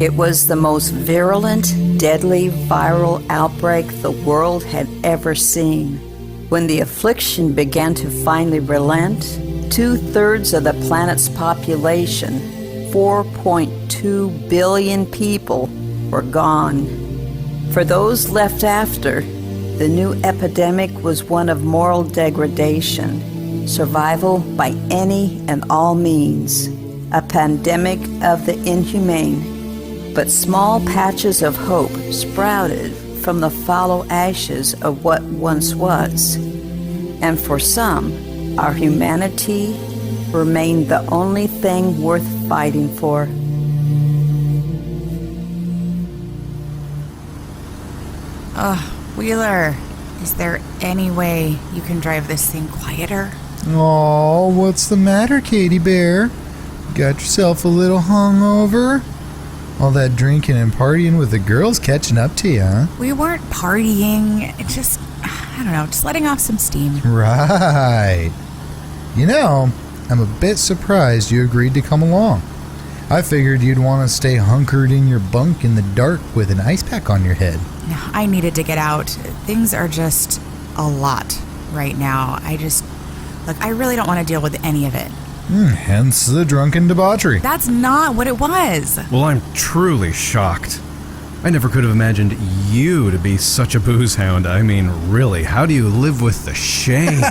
It was the most virulent, deadly viral outbreak the world had ever seen. When the affliction began to finally relent, 2/3 of the planet's population, 4.2 billion people, were gone. For those left after, the new epidemic was one of moral degradation, survival by any and all means, a pandemic of the inhumane. But small patches of hope sprouted from the fallow ashes of what once was. And for some, our humanity remained the only thing worth fighting for. Wheeler, is there any way you can drive this thing quieter? Oh, what's the matter, Katie Bear? Got yourself a little hungover? All that drinking and partying with the girls catching up to you, huh? We weren't partying. It just, I don't know, just letting off some steam. Right. You know, I'm a bit surprised you agreed to come along. I figured you'd want to stay hunkered in your bunk in the dark with an ice pack on your head. I needed to get out. Things are just a lot right now. I really don't want to deal with any of it. Hence the drunken debauchery. That's not what it was. Well, I'm truly shocked. I never could have imagined you to be such a booze hound. I mean, really, how do you live with the shame?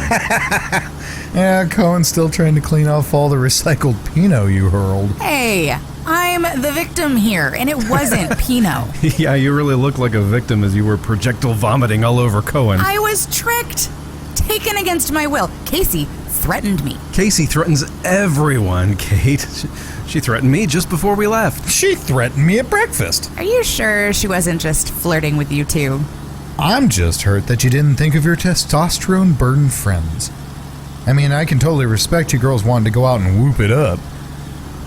Yeah, Cohen's still trying to clean off all the recycled Pinot you hurled. Hey, I'm the victim here, and it wasn't Pinot. Yeah, you really look like a victim as you were projectile vomiting all over Cohen. I was tricked. Taken against my will. Casey threatened me. Casey threatens everyone, Kate. She threatened me just before we left. She threatened me at breakfast. Are you sure she wasn't just flirting with you too? I'm just hurt that you didn't think of your testosterone-burdened friends. I mean, I can totally respect you girls wanting to go out and whoop it up,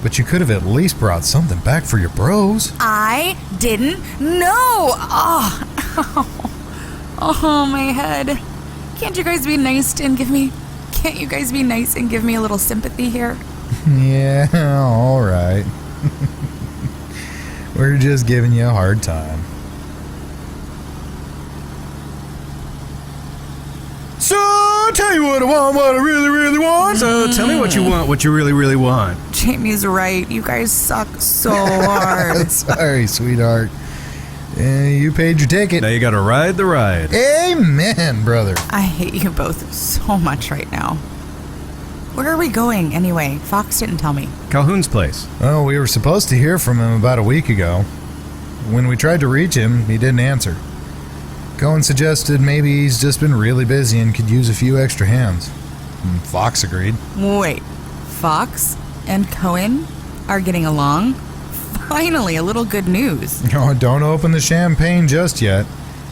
but you could have at least brought something back for your bros. I didn't know. Oh, my head. Can't you guys be nice and give me a little sympathy here? Yeah, all right. We're just giving you a hard time. So, tell you what I want, what I really, really want. So tell me what you want, what you really, really want. Jamie's right. You guys suck so hard. Sorry, sweetheart. You paid your ticket. Now you gotta ride the ride. Amen, brother. I hate you both so much right now. Where are we going anyway? Fox didn't tell me. Calhoun's place. Oh, we were supposed to hear from him about a week ago. When we tried to reach him, he didn't answer. Cohen suggested maybe he's just been really busy and could use a few extra hands. And Fox agreed. Wait, Fox and Cohen are getting along? Finally, a little good news. Oh, don't open the champagne just yet.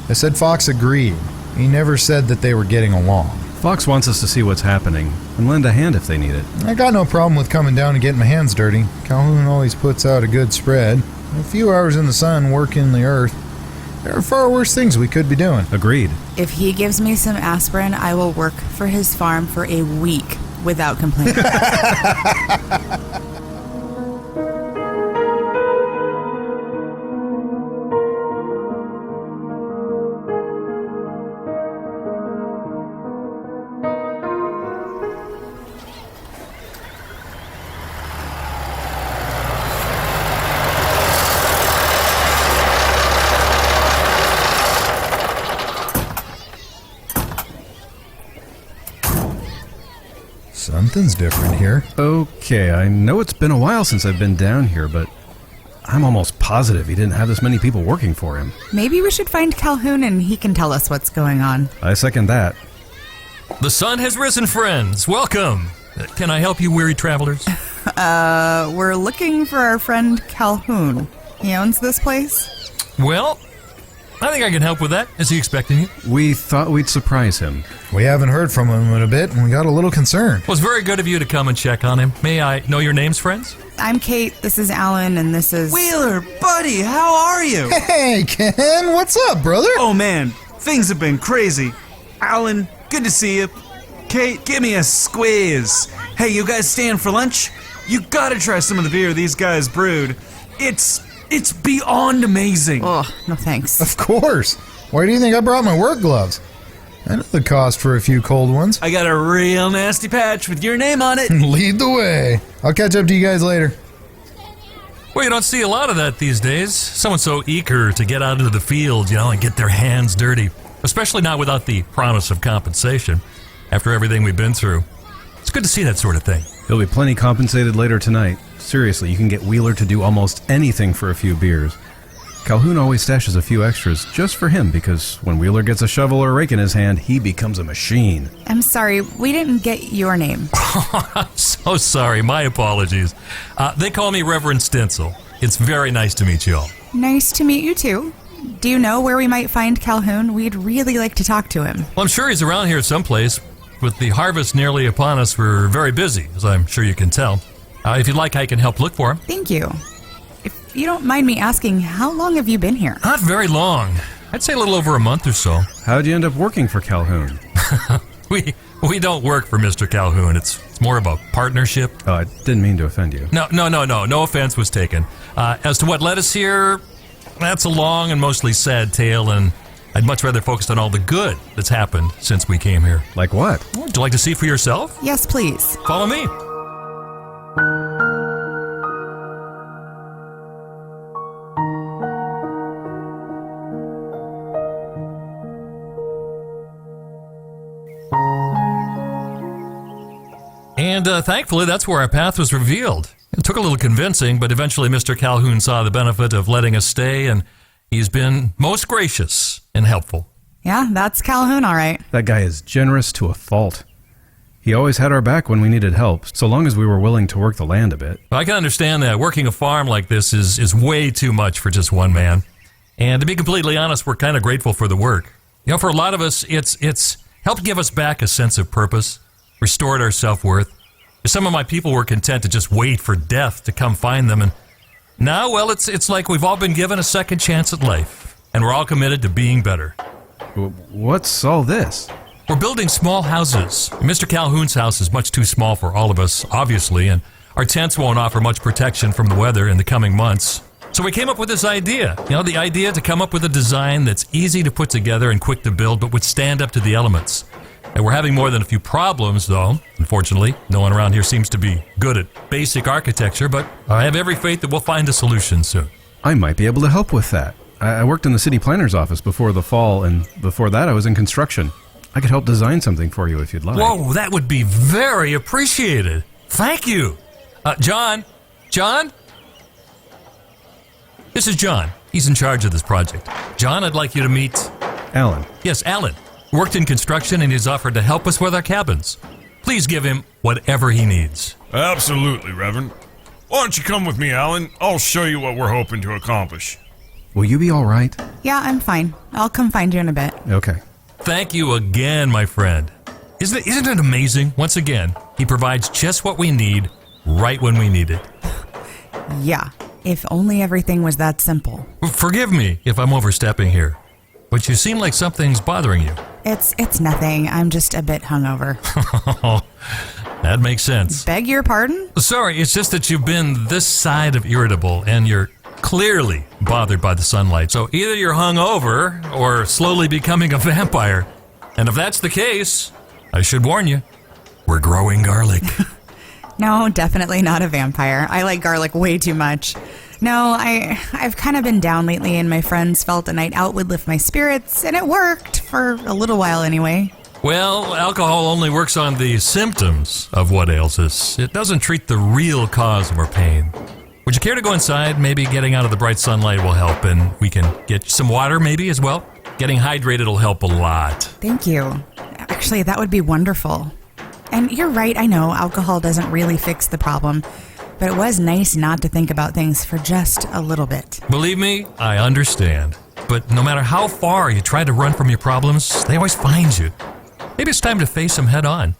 I said Fox agreed. He never said that they were getting along. Fox wants us to see what's happening and lend a hand if they need it. I got no problem with coming down and getting my hands dirty. Calhoun always puts out a good spread. A few hours in the sun working the earth. There are far worse things we could be doing. Agreed. If he gives me some aspirin, I will work for his farm for a week without complaining. Something's different here. Okay, I know it's been a while since I've been down here, but I'm almost positive he didn't have this many people working for him. Maybe we should find Calhoun and he can tell us what's going on. I second that. The sun has risen, friends. Welcome. Can I help you, weary travelers? We're looking for our friend Calhoun. He owns this place? Well, I think I can help with that. Is he expecting you? We thought we'd surprise him. We haven't heard from him in a bit, and we got a little concerned. Well, it's very good of you to come and check on him. May I know your names, friends? I'm Kate, this is Alan, and this is... Wheeler, buddy, how are you? Hey, Ken, what's up, brother? Oh, man, things have been crazy. Alan, good to see you. Kate, give me a squeeze. Hey, you guys staying for lunch? You gotta try some of the beer these guys brewed. It's It's beyond amazing. Oh, no thanks. Of course. Why do you think I brought my work gloves? I know the cost for a few cold ones. I got a real nasty patch with your name on it. Lead the way. I'll catch up to you guys later. Well, you don't see a lot of that these days. Someone so eager to get out into the field, and get their hands dirty. Especially not without the promise of compensation. After everything we've been through. It's good to see that sort of thing. He'll be plenty compensated later tonight. Seriously, you can get Wheeler to do almost anything for a few beers. Calhoun always stashes a few extras just for him because when Wheeler gets a shovel or a rake in his hand, he becomes a machine. I'm sorry, we didn't get your name. I'm so sorry. My apologies. They call me Reverend Stencil. It's very nice to meet you all. Nice to meet you too. Do you know where we might find Calhoun? We'd really like to talk to him. Well, I'm sure he's around here someplace. With the harvest nearly upon us, we're very busy, as I'm sure you can tell. If you'd like, I can help look for him. Thank you. If you don't mind me asking, how long have you been here? Not very long. I'd say a little over a month or so. How'd you end up working for Calhoun? We don't work for Mr. Calhoun. It's more of a partnership. Oh, I didn't mean to offend you. No. No offense was taken. As to what led us here, that's a long and mostly sad tale, and I'd much rather focus on all the good that's happened since we came here. Like what? Would you like to see for yourself? Yes, please. Follow me. And thankfully, that's where our path was revealed. It took a little convincing, but eventually Mr. Calhoun saw the benefit of letting us stay, and he's been most gracious and helpful. Yeah, that's Calhoun, all right. That guy is generous to a fault. He always had our back when we needed help, so long as we were willing to work the land a bit. I can understand that. Working a farm like this is way too much for just one man. And to be completely honest, we're kind of grateful for the work. For a lot of us, it's helped give us back a sense of purpose, restored our self-worth. Some of my people were content to just wait for death to come find them, and now, well, it's like we've all been given a second chance at life, and we're all committed to being better. What's all this? We're building small houses. Mr. Calhoun's house is much too small for all of us, obviously, and our tents won't offer much protection from the weather in the coming months. So we came up with this idea, the idea to come up with a design that's easy to put together and quick to build, but would stand up to the elements. And we're having more than a few problems, though. Unfortunately, no one around here seems to be good at basic architecture, but I have every faith that we'll find a solution soon. I might be able to help with that. I worked in the city planner's office before the fall, and before that I was in construction. I could help design something for you if you'd like. Whoa, that would be very appreciated. Thank you. John? This is John. He's in charge of this project. John, I'd like you to meet... Alan. Yes, Alan. Worked in construction and he's offered to help us with our cabins. Please give him whatever he needs. Absolutely, Reverend. Why don't you come with me, Alan? I'll show you what we're hoping to accomplish. Will you be all right? Yeah, I'm fine. I'll come find you in a bit. Okay. Thank you again, my friend. Isn't it amazing? Once again, he provides just what we need, right when we need it. Yeah, if only everything was that simple. Forgive me if I'm overstepping here, but you seem like something's bothering you. It's nothing. I'm just a bit hungover. That makes sense. Beg your pardon? Sorry, it's just that you've been this side of irritable, and you're clearly bothered by the sunlight. So either you're hungover or slowly becoming a vampire. And if that's the case, I should warn you, we're growing garlic. No, definitely not a vampire. I like garlic way too much. No, I've kind of been down lately, and my friends felt a night out would lift my spirits, and it worked, for a little while anyway. Well, alcohol only works on the symptoms of what ails us. It doesn't treat the real cause of our pain. Would you care to go inside? Maybe getting out of the bright sunlight will help, and we can get some water maybe as well. Getting hydrated will help a lot. Thank you. Actually, that would be wonderful. And you're right, I know alcohol doesn't really fix the problem, but it was nice not to think about things for just a little bit. Believe me, I understand. But no matter how far you try to run from your problems, they always find you. Maybe it's time to face them head on.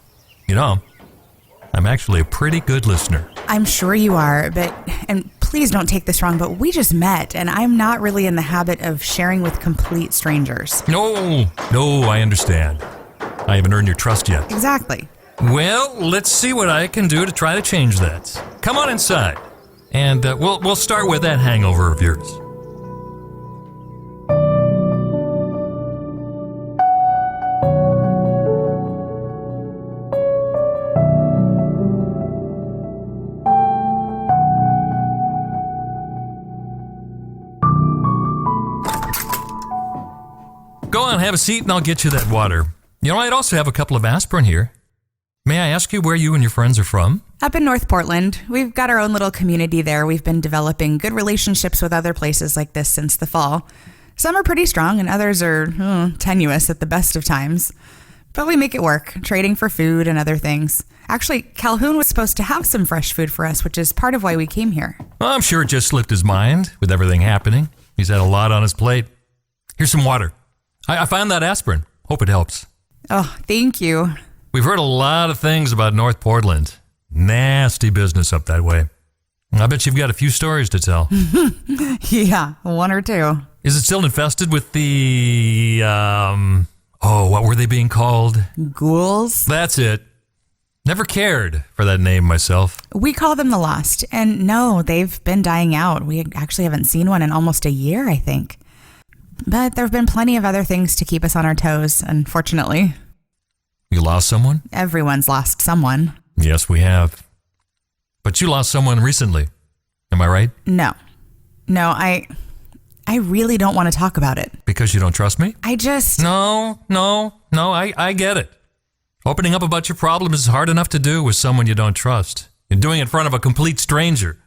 I'm actually a pretty good listener. I'm sure you are, and please don't take this wrong, but we just met, and I'm not really in the habit of sharing with complete strangers. No, I understand. I haven't earned your trust yet. Exactly. Well, let's see what I can do to try to change that. Come on inside. And we'll start with that hangover of yours. Go on, have a seat, and I'll get you that water. You know, I'd also have a couple of aspirin here. May I ask you where you and your friends are from? Up in North Portland, we've got our own little community there. We've been developing good relationships with other places like this since the fall. Some are pretty strong and others are tenuous at the best of times. But we make it work, trading for food and other things. Actually, Calhoun was supposed to have some fresh food for us, which is part of why we came here. Well, I'm sure it just slipped his mind with everything happening. He's had a lot on his plate. Here's some water. I found that aspirin. Hope it helps. Oh, thank you. We've heard a lot of things about North Portland. Nasty business up that way. I bet you've got a few stories to tell. Yeah, one or two. Is it still infested with the, what were they being called? Ghouls? That's it. Never cared for that name myself. We call them the Lost. And no, they've been dying out. We actually haven't seen one in almost a year, I think. But there have been plenty of other things to keep us on our toes, unfortunately. You lost someone? Everyone's lost someone. Yes, we have. But you lost someone recently. Am I right? No, I really don't want to talk about it. Because you don't trust me? I just... No, I get it. Opening up about your problem is hard enough to do with someone you don't trust. And doing it in front of a complete stranger,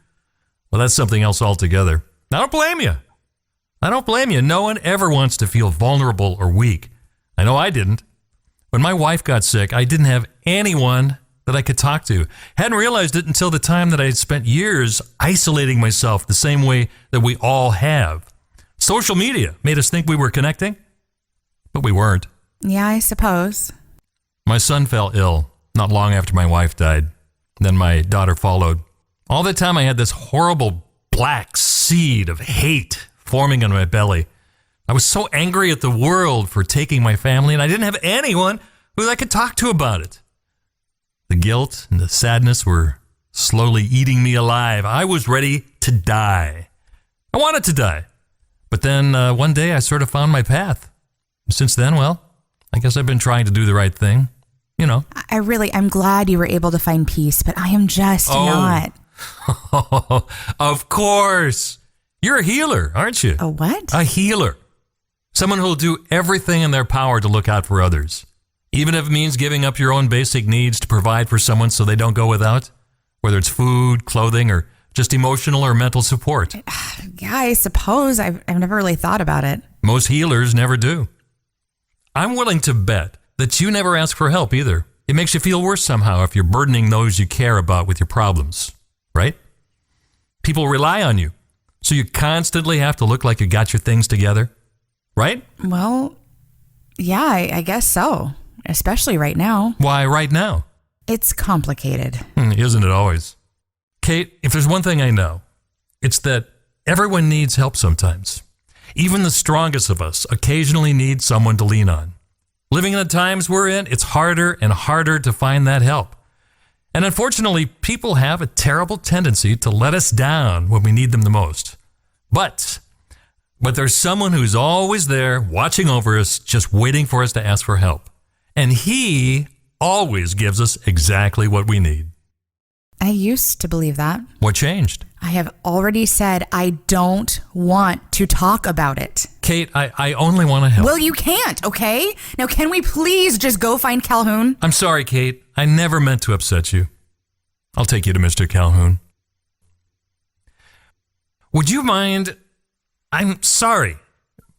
well, that's something else altogether. I don't blame you. No one ever wants to feel vulnerable or weak. I know I didn't. When my wife got sick, I didn't have anyone that I could talk to. Hadn't realized it until the time that I had spent years isolating myself the same way that we all have. Social media made us think we were connecting, but we weren't. Yeah, I suppose. My son fell ill not long after my wife died. Then my daughter followed. All the time I had this horrible black seed of hate forming in my belly. I was so angry at the world for taking my family, and I didn't have anyone who I could talk to about it. The guilt and the sadness were slowly eating me alive. I was ready to die. I wanted to die. But then one day I sort of found my path. Since then, well, I guess I've been trying to do the right thing. You know. I'm glad you were able to find peace, but I am just not. Of course. You're a healer, aren't you? A what? A healer. Someone who'll do everything in their power to look out for others. Even if it means giving up your own basic needs to provide for someone so they don't go without. Whether it's food, clothing, or just emotional or mental support. Yeah, I suppose. I've never really thought about it. Most healers never do. I'm willing to bet that you never ask for help either. It makes you feel worse somehow if you're burdening those you care about with your problems, right? People rely on you, so you constantly have to look like you got your things together, right? Well, yeah, I guess so. Especially right now. Why right now? It's complicated. Isn't it always? Kate, if there's one thing I know, it's that everyone needs help sometimes. Even the strongest of us occasionally need someone to lean on. Living in the times we're in, it's harder and harder to find that help. And unfortunately, people have a terrible tendency to let us down when we need them the most. But there's someone who's always there, watching over us, just waiting for us to ask for help. And he always gives us exactly what we need. I used to believe that. What changed? I have already said I don't want to talk about it. Kate, I only want to help. Well, you can't, okay? Now, can we please just go find Calhoun? I'm sorry, Kate. I never meant to upset you. I'll take you to Mr. Calhoun. Would you mind? I'm sorry,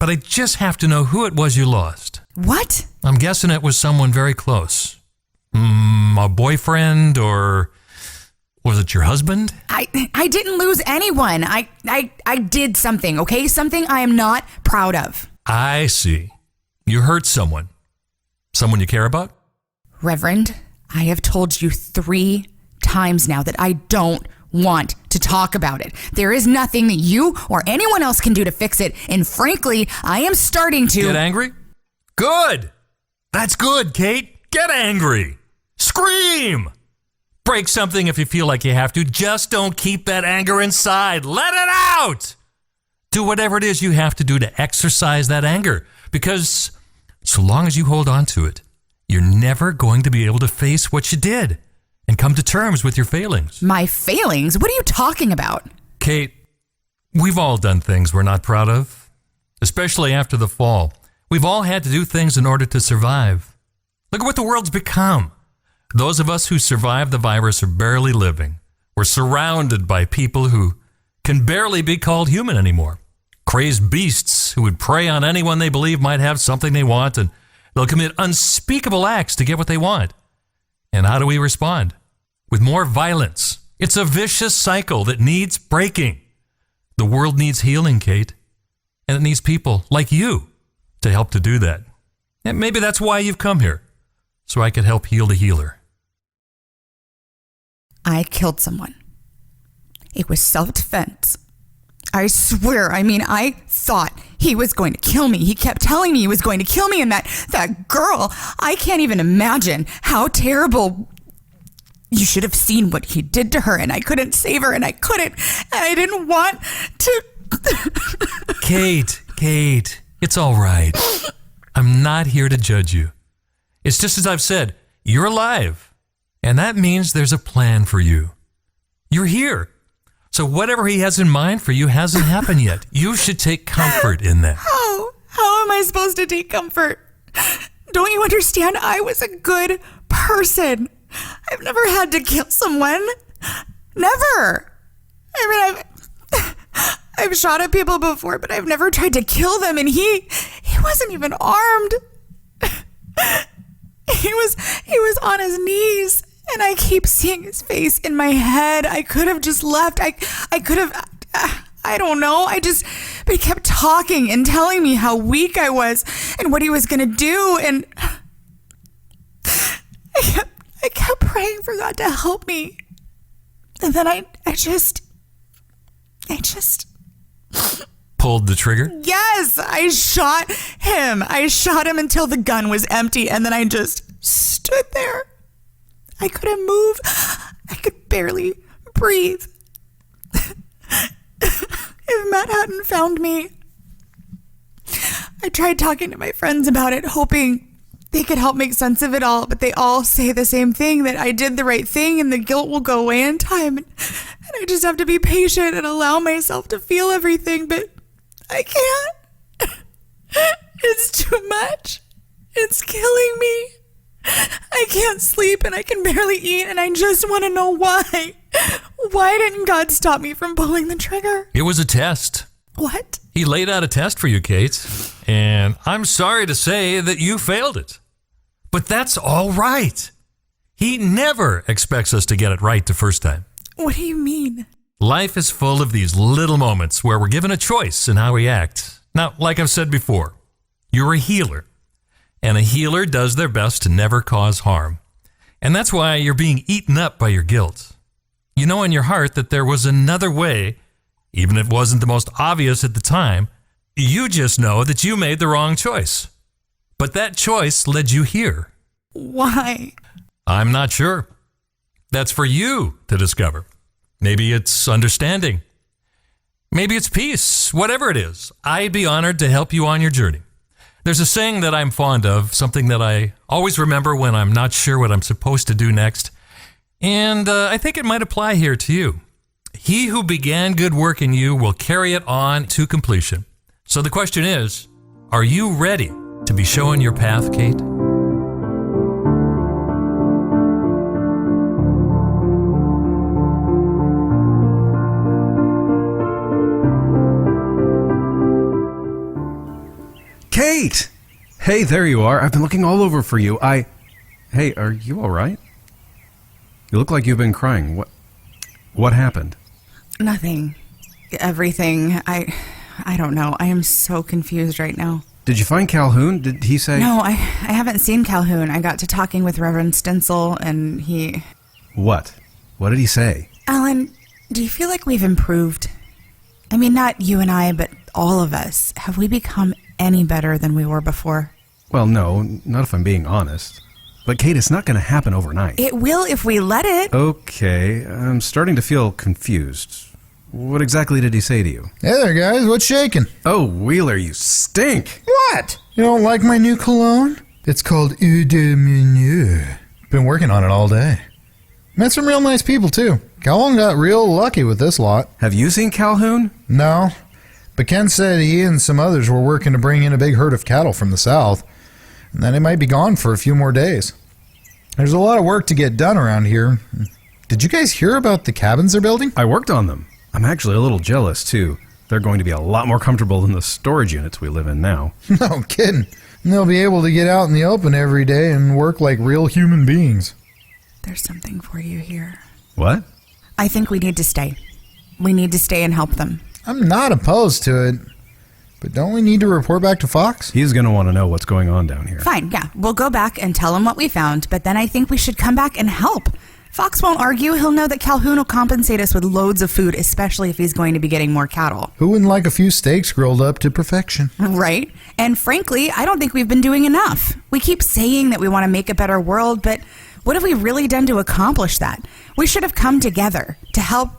but I just have to know who it was you lost. What? I'm guessing it was someone very close. A boyfriend, or was it your husband? I didn't lose anyone. I did something, okay? Something I am not proud of. I see. You hurt someone. Someone you care about? Reverend, I have told you 3 times now that I don't want to talk about it. There is nothing that you or anyone else can do to fix it, and frankly, I am starting to... Get angry? Good! That's good, Kate. Get angry. Scream! Break something if you feel like you have to. Just don't keep that anger inside. Let it out! Do whatever it is you have to do to exercise that anger. Because so long as you hold on to it, you're never going to be able to face what you did and come to terms with your failings. My failings? What are you talking about? Kate, we've all done things we're not proud of, especially after the fall. We've all had to do things in order to survive. Look at what the world's become. Those of us who survived the virus are barely living. We're surrounded by people who can barely be called human anymore. Crazed beasts who would prey on anyone they believe might have something they want, and they'll commit unspeakable acts to get what they want. And how do we respond? With more violence. It's a vicious cycle that needs breaking. The world needs healing, Kate. And it needs people like you to help to do that. And maybe that's why you've come here, so I could help heal the healer. I killed someone. It was self-defense. I swear, I thought he was going to kill me. He kept telling me he was going to kill me, and that girl, I can't even imagine how terrible. You should have seen what he did to her, and I couldn't save her, and I couldn't, and I didn't want to. Kate, it's all right. I'm not here to judge you. It's just as I've said, you're alive, and that means there's a plan for you. You're here. So whatever he has in mind for you hasn't happened yet. You should take comfort in that. How am I supposed to take comfort? Don't you understand? I was a good person. I've never had to kill someone. Never. I've shot at people before, but I've never tried to kill them, and he wasn't even armed. He was on his knees, and I keep seeing his face in my head. I could have just left. I could have, I don't know. But he kept talking and telling me how weak I was and what he was going to do, and I kept praying for God to help me. And then I just pulled the trigger? Yes, I shot him. I shot him until the gun was empty, and then I just stood there. I couldn't move. I could barely breathe. If Matt hadn't found me, I tried talking to my friends about it, hoping they could help make sense of it all, but they all say the same thing, that I did the right thing and the guilt will go away in time. And I just have to be patient and allow myself to feel everything, but I can't. It's too much. It's killing me. I can't sleep and I can barely eat, and I just want to know why. Why didn't God stop me from pulling the trigger? It was a test. What? He laid out a test for you, Kate, and I'm sorry to say that you failed it. But that's all right. He never expects us to get it right the first time. What do you mean? Life is full of these little moments where we're given a choice in how we act. Now, like I've said before, you're a healer, and a healer does their best to never cause harm. And that's why you're being eaten up by your guilt. You know in your heart that there was another way, even if it wasn't the most obvious at the time. You just know that you made the wrong choice. But that choice led you here. Why? I'm not sure. That's for you to discover. Maybe it's understanding. Maybe it's peace. Whatever it is, I'd be honored to help you on your journey. There's a saying that I'm fond of, something that I always remember when I'm not sure what I'm supposed to do next. And I think it might apply here to you. He who began good work in you will carry it on to completion. So the question is, are you ready to be shown your path, Kate? Kate! Hey, there you are. I've been looking all over for you. Hey, are you all right? You look like you've been crying. What happened? Nothing. Everything. I don't know. I am so confused right now. Did you find Calhoun? Did he say... No, I haven't seen Calhoun. I got to talking with Reverend Stencil, and he... What? What did he say? Alan, do you feel like we've improved? I mean, not you and I, but all of us. Have we become any better than we were before? Well, no, not if I'm being honest. But Kate, it's not going to happen overnight. It will if we let it. Okay, I'm starting to feel confused. What exactly did he say to you? Hey there, guys. What's shaking? Oh, Wheeler, you stink. What? You don't like my new cologne? It's called Eau de Migneux. Been working on it all day. Met some real nice people, too. Calhoun got real lucky with this lot. Have you seen Calhoun? No, but Ken said he and some others were working to bring in a big herd of cattle from the south, and that it might be gone for a few more days. There's a lot of work to get done around here. Did you guys hear about the cabins they're building? I worked on them. I'm actually a little jealous, too. They're going to be a lot more comfortable than the storage units we live in now. No kidding. And they'll be able to get out in the open every day and work like real human beings. There's something for you here. What? I think we need to stay. We need to stay and help them. I'm not opposed to it, but don't we need to report back to Fox? He's going to want to know what's going on down here. Fine, yeah. We'll go back and tell him what we found, but then I think we should come back and help. Fox won't argue. He'll know that Calhoun will compensate us with loads of food, especially if he's going to be getting more cattle. Who wouldn't like a few steaks grilled up to perfection? Right? And frankly, I don't think we've been doing enough. We keep saying that we want to make a better world, but what have we really done to accomplish that? We should have come together to help...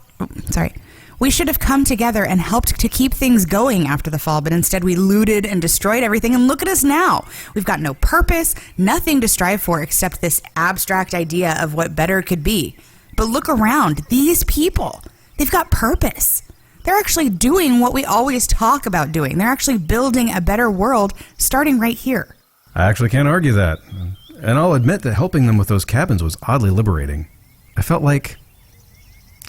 We should have come together and helped to keep things going after the fall, but instead we looted and destroyed everything, and look at us now. We've got no purpose, nothing to strive for except this abstract idea of what better could be. But look around. These people, they've got purpose. They're actually doing what we always talk about doing. They're actually building a better world starting right here. I actually can't argue that. And I'll admit that helping them with those cabins was oddly liberating. I felt like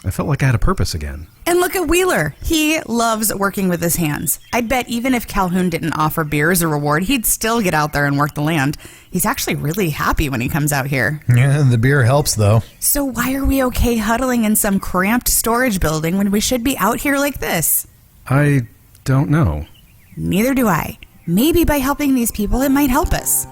I had a purpose again. And look at Wheeler. He loves working with his hands. I'd bet even if Calhoun didn't offer beer as a reward, he'd still get out there and work the land. He's actually really happy when he comes out here. Yeah, the beer helps, though. So why are we okay huddling in some cramped storage building when we should be out here like this? I don't know. Neither do I. Maybe by helping these people, it might help us.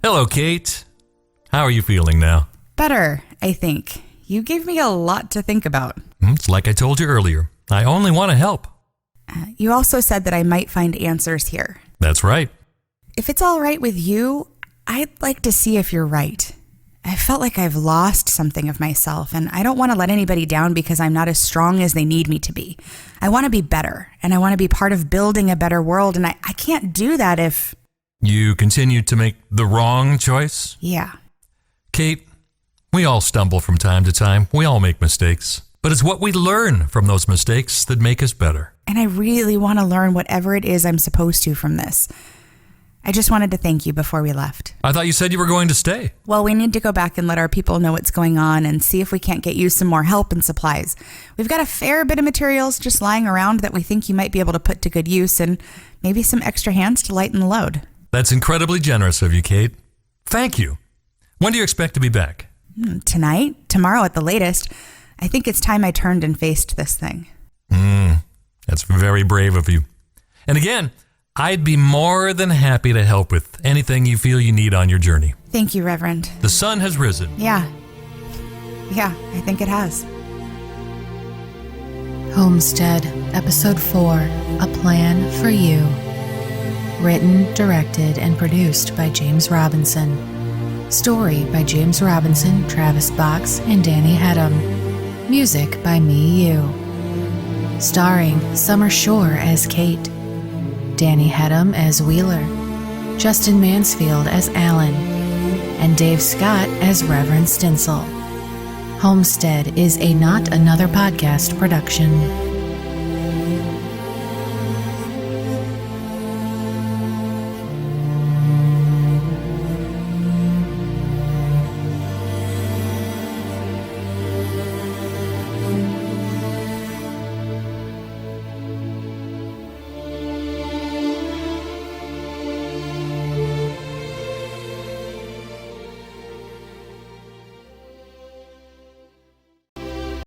Hello, Kate. How are you feeling now? Better, I think. You gave me a lot to think about. It's like I told you earlier. I only want to help. You also said that I might find answers here. That's right. If it's all right with you, I'd like to see if you're right. I felt like I've lost something of myself, and I don't want to let anybody down because I'm not as strong as they need me to be. I want to be better, and I want to be part of building a better world, and I can't do that if... You continue to make the wrong choice? Yeah. Kate, we all stumble from time to time. We all make mistakes. But it's what we learn from those mistakes that make us better. And I really want to learn whatever it is I'm supposed to from this. I just wanted to thank you before we left. I thought you said you were going to stay. Well, we need to go back and let our people know what's going on and see if we can't get you some more help and supplies. We've got a fair bit of materials just lying around that we think you might be able to put to good use, and maybe some extra hands to lighten the load. That's incredibly generous of you, Kate. Thank you. When do you expect to be back? Tonight? Tomorrow at the latest. I think it's time I turned and faced this thing. That's very brave of you. And again, I'd be more than happy to help with anything you feel you need on your journey. Thank you, Reverend. The sun has risen. Yeah, I think it has. Homestead, Episode 4, A Plan for You. Written, directed, and produced by James Robinson. Story by James Robinson, Travis Box, and Danny Hedham. Music by Me You. Starring Summer Shore as Kate, Danny Hedham as Wheeler, Justin Mansfield as Alan, and Dave Scott as Reverend Stinsel. Homestead is a Not Another Podcast production.